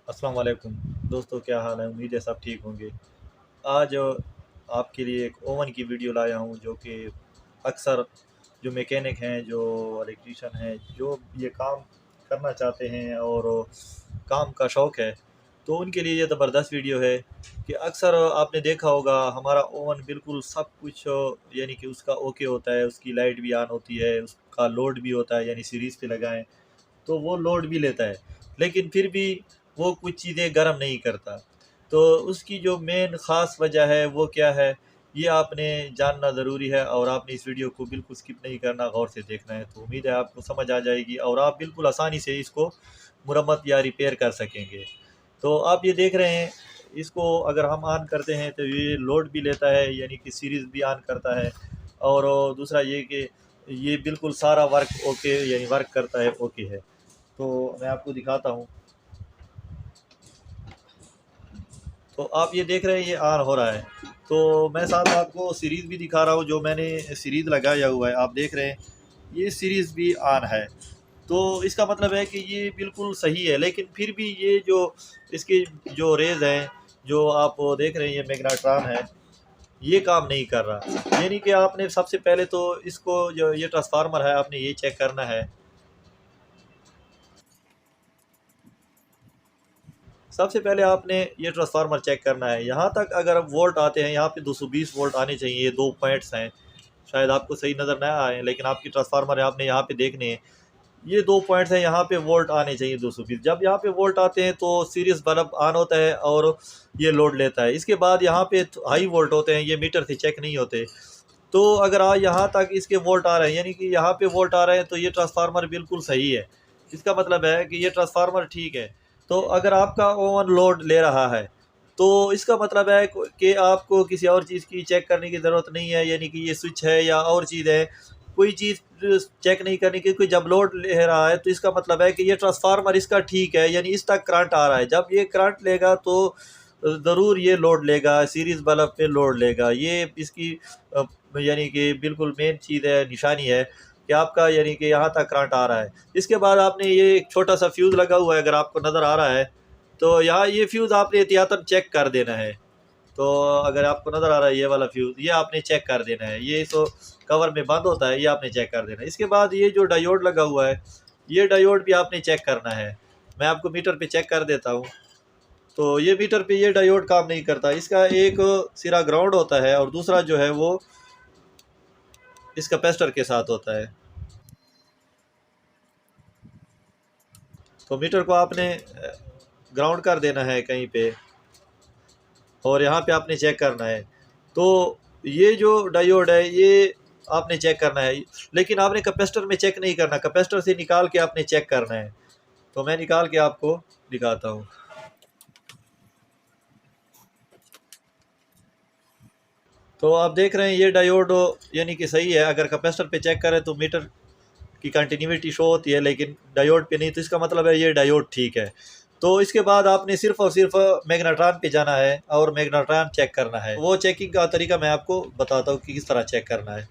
अस्सलाम वालेकुम दोस्तों, क्या हाल है। उम्मीद है सब ठीक होंगे। आज आपके लिए एक ओवन की वीडियो लाया हूँ जो कि अक्सर जो मैकेनिक हैं, जो इलेक्ट्रीशियन हैं, जो ये काम करना चाहते हैं और काम का शौक़ है, तो उनके लिए ये ज़बरदस्त वीडियो है कि अक्सर आपने देखा होगा हमारा ओवन बिल्कुल सब कुछ यानी कि उसका ओके होता है, उसकी लाइट भी ऑन होती है, उसका लोड भी होता है, यानी सीरीज़ पे लगाएं तो वो लोड भी लेता है, लेकिन फिर भी वो कुछ चीज़ें गर्म नहीं करता। तो उसकी जो मेन ख़ास वजह है वो क्या है, ये आपने जानना ज़रूरी है और आपने इस वीडियो को बिल्कुल स्किप नहीं करना, गौर से देखना है। तो उम्मीद है आपको समझ आ जाएगी और आप बिल्कुल आसानी से इसको मुरम्मत या रिपेयर कर सकेंगे। तो आप ये देख रहे हैं, इसको अगर हम ऑन करते हैं तो ये लोड भी लेता है, यानी कि सीरीज़ भी ऑन करता है। और दूसरा ये कि ये बिल्कुल सारा वर्क ओके, यानी वर्क करता है, ओके है। तो मैं आपको दिखाता हूँ। तो आप ये देख रहे हैं ये ऑन हो रहा है। तो मैं साथ आपको सीरीज़ भी दिखा रहा हूँ, जो मैंने सीरीज़ लगाया हुआ है, आप देख रहे हैं ये सीरीज़ भी ऑन है। तो इसका मतलब है कि ये बिल्कुल सही है, लेकिन फिर भी ये जो इसकी जो रेज़ हैं, जो आप देख रहे हैं, ये मैग्नेट्रॉन है, ये काम नहीं कर रहा। यानी कि आपने सबसे पहले तो इसको, जो ये ट्रांसफार्मर है, आपने ये चेक करना है। सबसे पहले आपने ये ट्रांसफार्मर चेक करना है। यहाँ तक अगर वोल्ट आते हैं, यहाँ पे 220 वोल्ट आने चाहिए। ये 2 पॉइंट्स हैं, शायद आपको सही नज़र ना आए, लेकिन आपकी ट्रांसफार्मर है, आपने यहाँ पे देखने हैं। ये 2 पॉइंट्स हैं, यहाँ पे वोल्ट आने चाहिए 220। जब यहाँ पे वोल्ट आते हैं तो सीरीज़ बल्ब ऑन होता है और ये लोड लेता है। इसके बाद यहाँ पे हाई वोल्ट होते हैं, ये मीटर से चेक नहीं होते। तो अगर यहाँ तक इसके वोल्ट आ रहे हैं, यानी कि यहाँ पे वोल्ट आ रहे हैं, तो ये ट्रांसफार्मर बिल्कुल सही है। इसका मतलब है कि ये ट्रांसफार्मर ठीक है। तो अगर आपका ओवन लोड ले रहा है, तो इसका मतलब है कि आपको किसी और चीज़ की चेक करने की ज़रूरत नहीं है, यानी कि ये स्विच है या और चीज़ है, कोई चीज़ चेक नहीं करनी। क्योंकि जब लोड ले रहा है तो इसका मतलब है कि ये ट्रांसफार्मर इसका ठीक है, यानी इस तक करंट आ रहा है। जब ये करंट लेगा तो ज़रूर ये लोड लेगा, सीरीज़ बल्ब पे लोड लेगा। ये इसकी यानी कि बिल्कुल मेन चीज़ है, निशानी है कि आपका, यानी कि यहाँ तक करंट आ रहा है। इसके बाद आपने ये एक छोटा सा फ्यूज़ लगा हुआ है, अगर आपको नज़र आ रहा है, तो यहाँ ये फ्यूज़ आपने एहतियातन चेक कर देना है। तो अगर आपको नज़र आ रहा है ये वाला फ्यूज़, ये आपने चेक कर देना है। ये तो कवर में बंद होता है, ये आपने चेक कर देना है। इसके बाद ये जो डायोड लगा हुआ है, ये डायोड भी आपने चेक करना है। मैं आपको मीटर पे चेक कर देता हूँ। तो ये मीटर पे ये डायोड काम नहीं करता। इसका एक सिरा ग्राउंड होता है और दूसरा जो है वो इस कैपेसिटर के साथ होता है। तो मीटर को आपने ग्राउंड कर देना है कहीं पे, और यहाँ पे आपने चेक करना है। तो ये जो डायोड है ये आपने चेक करना है, लेकिन आपने कैपेसिटर में चेक नहीं करना, कैपेसिटर से निकाल के आपने चेक करना है। तो मैं निकाल के आपको दिखाता हूँ। तो आप देख रहे हैं ये डायोड यानी कि सही है। अगर कैपेसिटर पे चेक करें तो मीटर की कंटिन्यूटी शो होती है, लेकिन डायोड पे नहीं। तो इसका मतलब है ये डायोड ठीक है। तो इसके बाद आपने सिर्फ और सिर्फ मैग्नेट्रॉन पे जाना है और मैग्नेट्रॉन चेक करना है। वो चेकिंग का तरीका मैं आपको बताता हूँ कि किस तरह चेक करना है।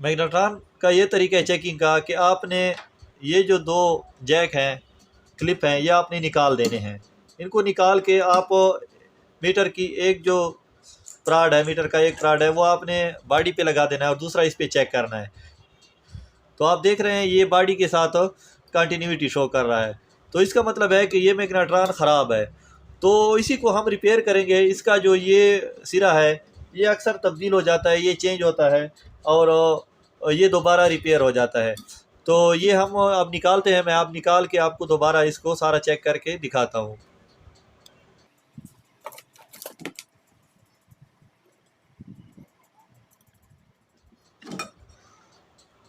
मैग्नेट्रॉन का ये तरीका है चेकिंग का कि आपने ये जो दो जैक हैं, क्लिप हैं, ये आपने निकाल देने हैं। इनको निकाल के आप मीटर की एक जो प्राड है, मीटर का एक प्राड है, वो आपने बॉडी पे लगा देना है और दूसरा इस पे चेक करना है। तो आप देख रहे हैं ये बॉडी के साथ कंटिन्यूटी शो कर रहा है। तो इसका मतलब है कि ये मैग्नेट्रॉन ख़राब है। तो इसी को हम रिपेयर करेंगे। इसका जो ये सिरा है, ये अक्सर तब्दील हो जाता है, ये चेंज होता है और ये दोबारा रिपेयर हो जाता है। तो ये हम अब निकालते हैं। मैं अब निकाल के आपको दोबारा इसको सारा चेक करके दिखाता हूँ।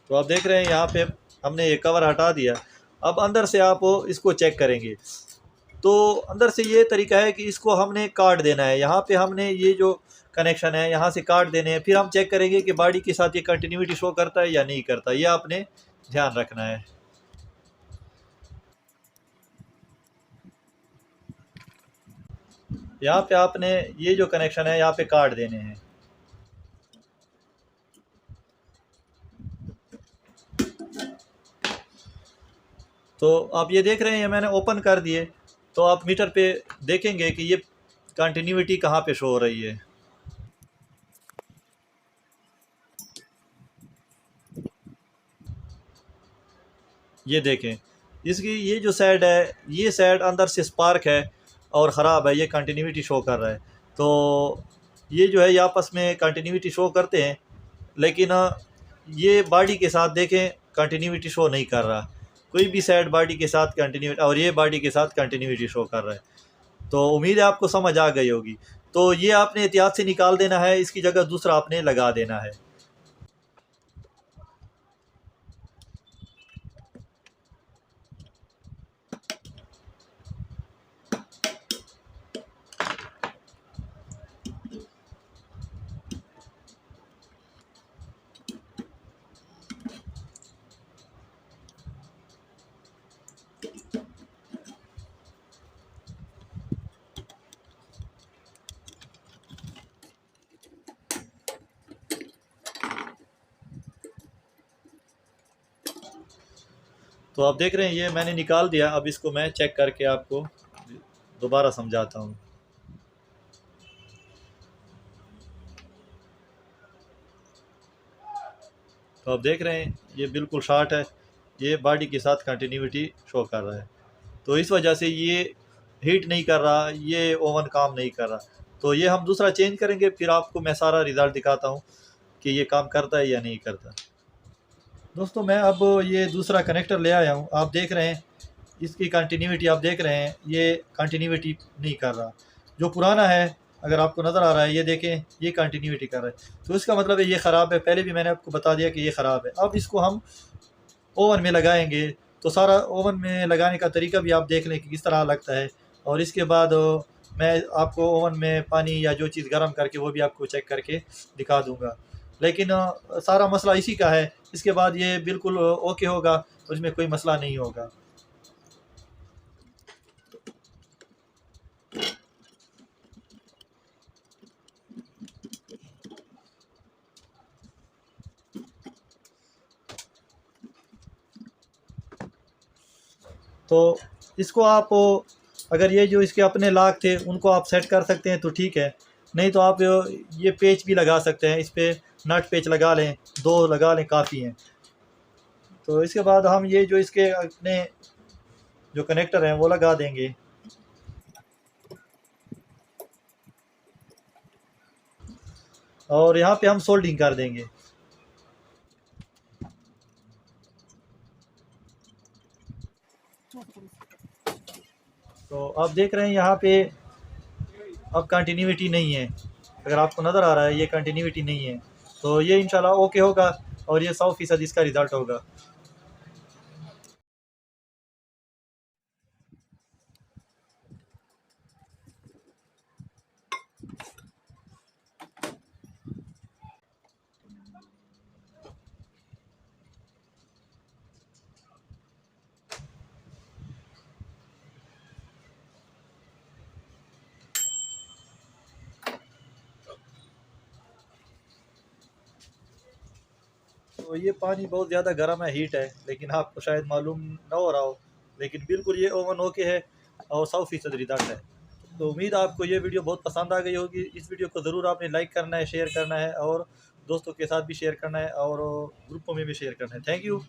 तो आप देख रहे हैं यहाँ पे हमने ये कवर हटा दिया। अब अंदर से आप इसको चेक करेंगे। तो अंदर से ये तरीका है कि इसको हमने काट देना है। यहाँ पे हमने ये जो कनेक्शन है यहाँ से काट देने हैं। फिर हम चेक करेंगे कि बॉडी के साथ ये कंटिन्यूटी शो करता है या नहीं करता। ये आपने ध्यान रखना है। यहाँ पे आपने ये जो कनेक्शन है यहाँ पे काट देने हैं। तो आप ये देख रहे हैं, मैंने ओपन कर दिए, तो आप मीटर पे देखेंगे कि ये कंटिन्यूटी कहाँ पे शो हो रही है। ये देखें, इसकी ये जो साइड है, ये साइड अंदर से स्पार्क है और ख़राब है, ये कंटिन्यूटी शो कर रहा है। तो ये जो है ये आपस में कंटिन्यूटी शो करते हैं, लेकिन ये बॉडी के साथ देखें कंटिन्यूटी शो नहीं कर रहा। कोई भी साइड बॉडी के साथ कंटिन्यूटी, और ये बॉडी के साथ कंटिन्यूटी शो कर रहा है। तो उम्मीद है आपको समझ आ गई होगी। तो ये आपने एहतियात से निकाल देना है, इसकी जगह दूसरा आपने लगा देना है। तो आप देख रहे हैं ये मैंने निकाल दिया। अब इसको मैं चेक करके आपको दोबारा समझाता हूँ। तो आप देख रहे हैं ये बिल्कुल शार्ट है, ये बॉडी के साथ कंटिन्यूटी शो कर रहा है। तो इस वजह से ये हीट नहीं कर रहा, ये ओवन काम नहीं कर रहा। तो ये हम दूसरा चेंज करेंगे, फिर आपको मैं सारा रिज़ल्ट दिखाता हूँ कि ये काम करता है या नहीं करता। दोस्तों मैं अब ये दूसरा कनेक्टर ले आया हूँ। आप देख रहे हैं इसकी कंटिन्यूटी, आप देख रहे हैं ये कंटिन्यूटी नहीं कर रहा। जो पुराना है, अगर आपको नज़र आ रहा है, ये देखें ये कंटिन्यूटी कर रहा है। तो इसका मतलब है ये ख़राब है। पहले भी मैंने आपको बता दिया कि ये ख़राब है। अब इसको हम ओवन में लगाएंगे, तो सारा ओवन में लगाने का तरीका भी आप देख लें कि किस तरह लगता है। और इसके बाद मैं आपको ओवन में पानी या जो चीज़ गर्म करके वो भी आपको चेक करके दिखा दूँगा। लेकिन सारा मसला इसी का है। इसके बाद ये बिल्कुल ओके होगा, उसमें कोई मसला नहीं होगा। तो इसको आप, अगर ये जो इसके अपने लाक थे उनको आप सेट कर सकते हैं तो ठीक है, नहीं तो आप ये पेच भी लगा सकते हैं। इस पर नट पेच लगा लें, 2 लगा लें, काफ़ी हैं। तो इसके बाद हम ये जो इसके अपने जो कनेक्टर हैं वो लगा देंगे। और यहाँ पे हम सोल्डिंग कर देंगे। तो आप देख रहे हैं यहाँ पे अब कंटिन्यूटी नहीं है। अगर आपको नज़र आ रहा है ये कंटिन्यूटी नहीं है, तो ये इंशाल्लाह ओके होगा और ये 100% इसका रिज़ल्ट होगा। तो ये पानी बहुत ज़्यादा गर्म है, हीट है, लेकिन आपको शायद मालूम ना हो रहा हो, लेकिन बिल्कुल ये ओवन ओके है और 100% रिज़ल्ट है। तो उम्मीद है आपको ये वीडियो बहुत पसंद आ गई होगी। इस वीडियो को ज़रूर आपने लाइक करना है, शेयर करना है और दोस्तों के साथ भी शेयर करना है और ग्रुपों में भी शेयर करना है। Thank you.